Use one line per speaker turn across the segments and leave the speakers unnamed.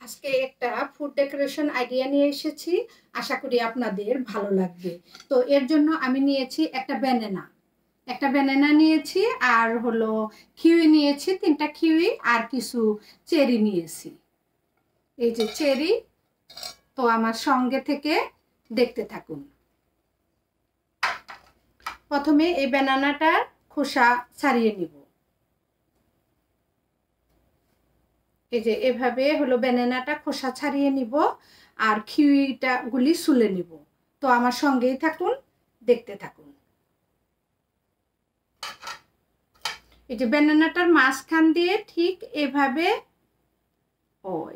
আজকে একটা food decoration idea নিয়ে এসেছি, আশা করি আপনাদের ভালো লাগবে। তো এর জন্য আমি নিয়েছি একটা ব্যানানা নিয়েছি, আর হলো কিউই নিয়েছি, 3টা কিউই, আর কিছু চেরি নিয়েছি। এই যে চেরি, তো আমার সঙ্গে থেকে দেখতে থাকুন। প্রথমে এই ব্যানানাটার খোসা ছাড়িয়ে নিব। এই যে এভাবে হলো ব্যানানাটা খোসা ছাড়িয়ে নিব, আর কিউইটা গুলি সুলে নিব। তো আমার সঙ্গেই থাকুন, দেখতে থাকুন। এই যে ব্যানানাটার মাঝখান দিয়ে ঠিক এভাবে,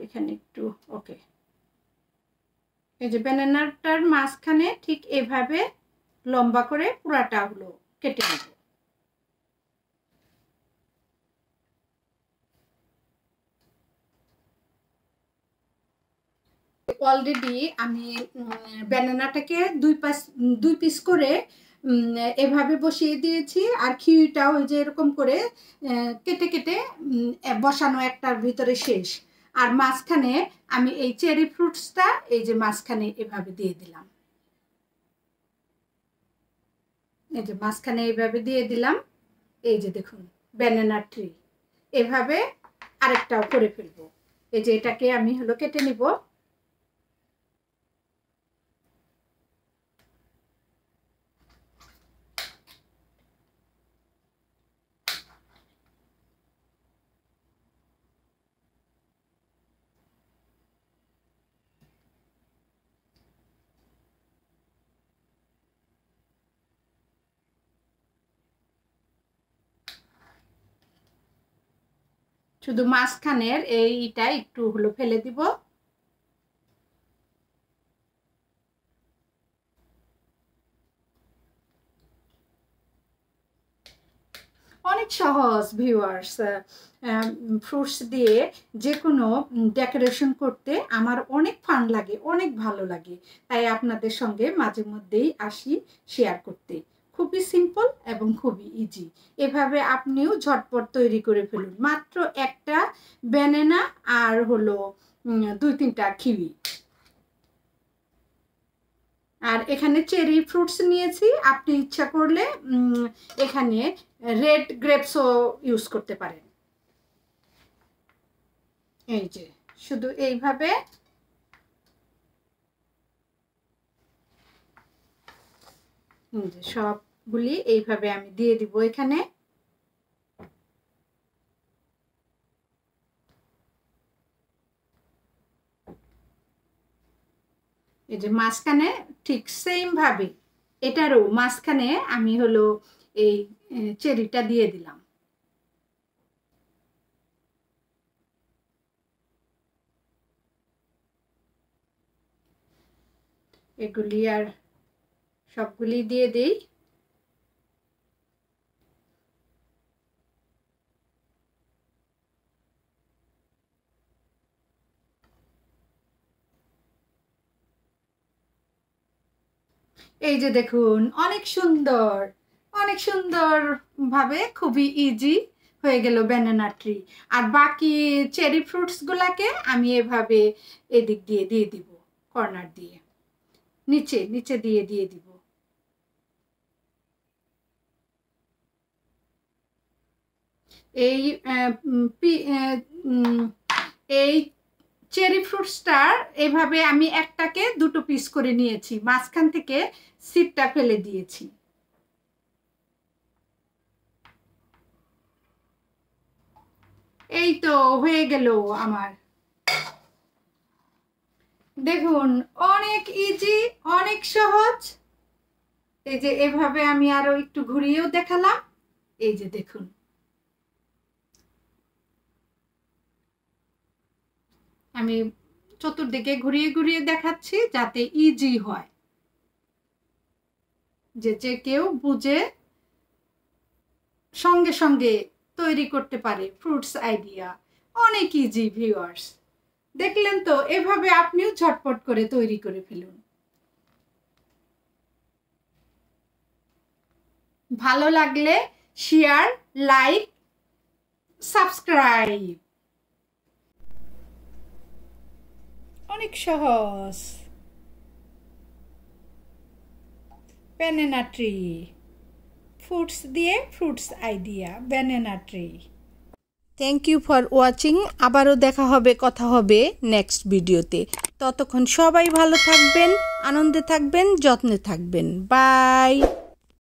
এখানে একটু ওকে, এই যে ব্যানানাটার মাঝখানে ঠিক এভাবে লম্বা করে পুরাটা হলো কেটে নেব। অলরেডি আমি ব্যানানাটাকে দুই পিস করে এভাবে বসিয়ে দিয়েছি, আর কিউইটাও ওই যে এরকম করে কেটে কেটে বসানো একটার ভিতরে শেষ। আর মাঝখানে আমি এই চেরি ফ্রুটসটা এই যে মাঝখানে এভাবে দিয়ে দিলাম। এই যে মাঝখানে এইভাবে দিয়ে দিলাম। এই যে দেখুন ব্যানানা ট্রি, এভাবে আরেকটাও করে ফেলবো। এই যে এটাকে আমি হলো কেটে নিব। শুধু মাঝখানের এইটা একটু হলো ফেলে দিব। অনেক সহজ ভিউয়ার্স, ফ্রুটস দিয়ে যে কোনো ডেকোরেশন করতে আমার অনেক ফান লাগে, অনেক ভালো লাগে। তাই আপনাদের সঙ্গে মাঝে মধ্যেই আসি শেয়ার করতে। খুবই সিম্পল এবং খুবই ইজি। এভাবে আপনিও ঝটপট তৈরি করে ফেলুন। মাত্র একটা ব্যানানা আর হলো 2-3টা কিউই। আর এখানে চেরি ফ্রুটস নিয়েছি, আপনি ইচ্ছা করলে এখানে রেড গ্রেপসও ইউজ করতে পারেন। এই যে শুধু এইভাবে সবগুলি এইভাবে আমি দিয়ে দিব এখানে। এই যে মাঝখানে ঠিক সেম ভাবে এটারও মাঝখানে আমি হলো এই চেরিটা দিয়ে দিলাম। এগুলি আর সবগুলি দিয়ে দেই। এই যে দেখুন অনেক সুন্দর ভাবে, খুবই ইজি হয়ে গেল ব্যানানা ট্রি। আর বাকি চেরি ফ্রুটস গুলাকে আমি এভাবে এদিক দিয়ে দিয়ে দিব, কর্নার দিয়ে নিচে নিচে দিয়ে দিয়ে দিব। এই এই চেরি ফ্রুটসটার এভাবে আমি একটাকে 2টো পিস করে নিয়েছি, মাঝখান থেকে সিডটা ফেলে দিয়েছি। এই তো হয়ে গেল আমার। দেখুন অনেক ইজি, অনেক সহজ। এই যে এভাবে আমি আরো একটু ঘুরিয়েও দেখালাম। এই যে দেখুন, আমি চতুর্দিকে ঘুরিয়ে ঘুরিয়ে দেখাচ্ছি যাতে ইজি হয়, যে কেউ বুঝে সঙ্গে সঙ্গে তৈরি করতে পারে। ফ্রুটস আইডিয়া অনেক ইজি ভিউয়ার্স, দেখলেন তো? এভাবে আপনিও ঝটপট করে তৈরি করে ফেলুন। ভালো লাগলে শেয়ার, লাইক, সাবস্ক্রাইব। অনেক সহজ। ব্যানানা ট্রি, ফ্রুটস দিয়ে fruits idea, banana tree. Thank you for watching. আবারও দেখা হবে, কথা হবে নেক্সট ভিডিওতে। ততক্ষণ সবাই ভালো থাকবেন, আনন্দে থাকবেন, যত্নে থাকবেন। বাই।